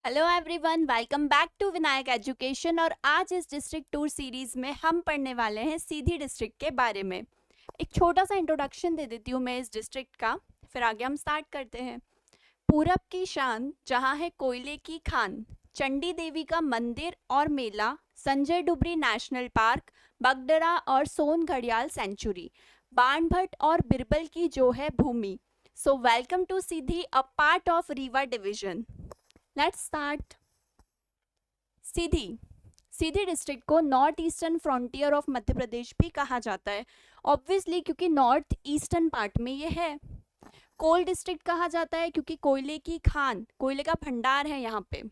Hello everyone, welcome back to Vinayak education. और आज इस डिस्ट्रिक्ट टूर सीरीज में हम पढ़ने वाले हैं सीधी डिस्ट्रिक्ट के बारे में। एक छोटा सा इंट्रोडक्शन दे देती हूँ मैं इस डिस्ट्रिक्ट का, फिर आगे हम स्टार्ट करते हैं। पूरब की शान, जहाँ है कोयले की खान, चंडी देवी का मंदिर और मेला, संजय डुबरी नेशनल पार्क, बगडरा और सोन घड़ियाल सेंचुरी, बाणभट्ट और बिरबल की जो है भूमि। So welcome to Sidhi, a part of Rewa division. Let's start. Sidhi Sidhi district को north eastern frontier of Madhya Pradesh भी कहा जाता है, ऑब्वियसली क्योंकि नॉर्थ ईस्टर्न पार्ट में ये है। कोल डिस्ट्रिक्ट कहा जाता है क्योंकि कोयले की खान, कोयले का भंडार है यहाँ पे।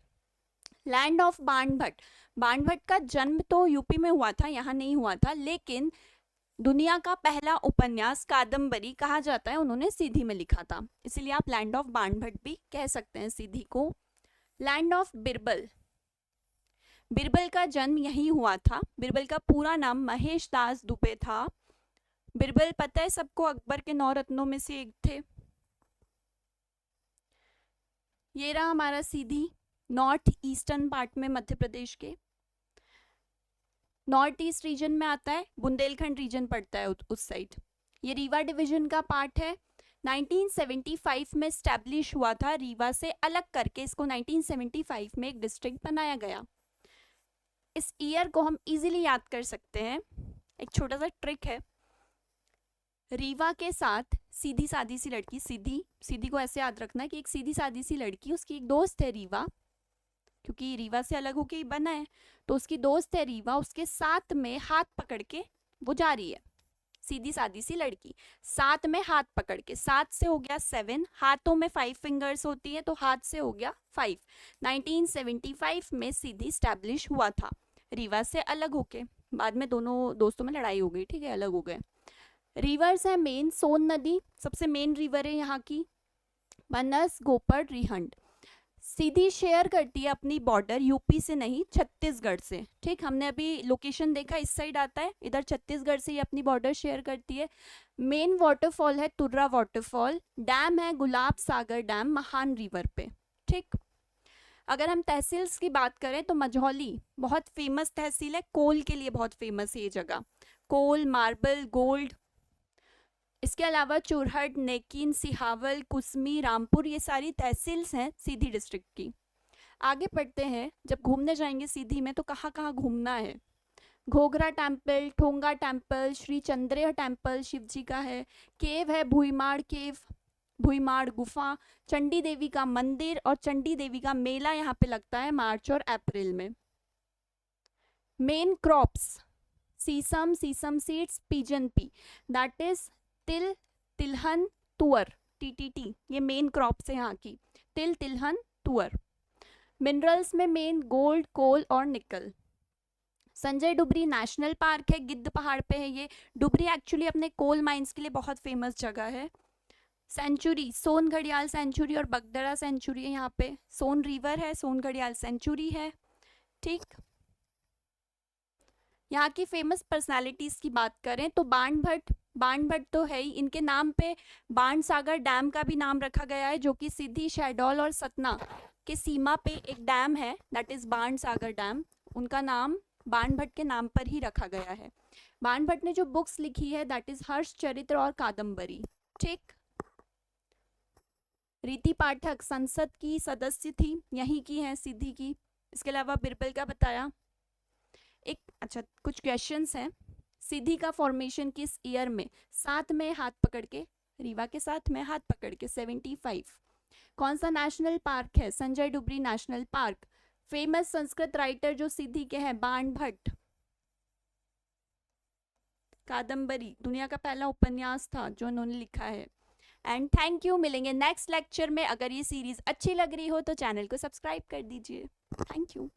लैंड ऑफ बाणभट्ट, बाणभट्ट का जन्म तो यूपी में हुआ था, यहाँ नहीं हुआ था, लेकिन दुनिया का पहला उपन्यास कादम्बरी कहा जाता है उन्होंने सीधी में लिखा था, इसलिए आप लैंड ऑफ बाणभट्ट भी कह सकते हैं सीधी को। लैंड ऑफ बिरबल, बिरबल का जन्म यहीं हुआ था। बिरबल का पूरा नाम महेश दास दुबे था। बिरबल पता है सबको, अकबर के 9 रत्नों में से एक थे। ये रहा हमारा सीधी, नॉर्थ ईस्टर्न पार्ट में मध्य प्रदेश के। नॉर्थ ईस्ट रीजन में आता है, बुंदेलखंड रीजन पड़ता है उस साइड। ये रीवा डिवीजन का पार्ट है। 1975 में स्टैब्लिश हुआ था, रीवा से अलग करके इसको 1975 में एक डिस्ट्रिक्ट बनाया गया। इस ईयर को हम इजीली याद कर सकते हैं, एक छोटा सा ट्रिक है। रीवा के साथ सीधी सादी सी लड़की, सीधी सीधी को ऐसे याद रखना कि एक सीधी सादी सी लड़की, उसकी एक दोस्त है रीवा, क्योंकि रीवा से अलग होके ही बना है, तो उसकी दोस्त है रीवा, उसके साथ में हाथ पकड़ के वो जा रही है। सीधी सादी सी लड़की साथ में हाथ पकड़ के, 7 से हो गया 7, हाथों में 5 फिंगर्स होती है तो हाथ से हो गया 5। 1975 में सीधी स्टैब्लिश हुआ था रीवा से अलग होके। बाद में दोनों दोस्तों में लड़ाई हो गई, ठीक है, अलग हो गए। रिवर्स है मेन, सोन नदी सबसे मेन रिवर है यहाँ की, बनस, गोपर, रिहंड। सीधी शेयर करती है अपनी बॉर्डर यूपी से नहीं, छत्तीसगढ़ से। ठीक, हमने अभी लोकेशन देखा, इस साइड आता है, इधर छत्तीसगढ़ से ये अपनी बॉर्डर शेयर करती है। मेन वाटरफॉल है तुर्रा वाटरफॉल। डैम है गुलाब सागर डैम, महान रिवर पे। ठीक, अगर हम तहसील्स की बात करें तो मझौली बहुत फेमस तहसील है, कोल के लिए बहुत फेमस है ये जगह, कोल, मार्बल, गोल्ड। इसके अलावा चुरहट, नेकिन, सिहावल, कुसमी, रामपुर, ये सारी तहसील्स हैं सीधी डिस्ट्रिक्ट की। आगे पढ़ते हैं, जब घूमने जाएंगे सीधी में तो कहाँ कहाँ घूमना है। Ghoghra temple, Thonga temple, Shri Chandrey temple Shiv ji का है, केव है भुईमाड़ केव, भुईमाड़ गुफा, चंडी देवी का मंदिर और चंडी देवी का मेला यहाँ पे लगता है मार्च और अप्रैल में। Main crops sesame, sesame seeds, pigeon P, that is तिल, तिलहन, तुअर, टीटीटी, ये मेन क्रॉप्स है यहाँ की, तिल, तिलहन, तुअर। मिनरल्स में मेन गोल्ड, कोल और निकल। संजय डुबरी नेशनल पार्क है, गिद्ध पहाड़ पे है ये। डुबरी एक्चुअली अपने कोल माइंस के लिए बहुत फेमस जगह है। सेंचुरी, सोन घड़ियाल सेंचुरी और बगडरा सेंचुरी है यहाँ पे। सोन रिवर है, सोन घड़ियाल सेंचुरी है। ठीक, यहाँ की फेमस पर्सनालिटीज की बात करें तो बाणभट्ट, बाणभट्ट तो है ही, इनके नाम पे बाण सागर डैम का भी नाम रखा गया है, जो कि सीधी, शहडोल और सतना के सीमा पे एक डैम है, दैट इज बाण सागर डैम। उनका नाम बाणभट्ट के नाम पर ही रखा गया है। बाणभट्ट ने जो बुक्स लिखी है दैट इज हर्ष चरित्र और कादम्बरी। ठीक, रीति पाठक संसद की सदस्य थी, यहीं की है सीधी की। इसके अलावा बिरबल का बताया। एक अच्छा कुछ क्वेश्चंस हैं। सीधी का फॉर्मेशन किस ईयर में? साथ में हाथ पकड़ के, रीवा के साथ में हाथ पकड़ के, 75। कौन सा नेशनल पार्क है? Sanjay Dhubri national park. Famous Sanskrit writer जो सीधी के हैं, बाणभट्ट। कादम्बरी दुनिया का पहला उपन्यास था जो उन्होंने लिखा है। एंड थैंक यू, मिलेंगे नेक्स्ट लेक्चर में। अगर ये सीरीज अच्छी लग रही हो तो चैनल को सब्सक्राइब कर दीजिए। Thank you.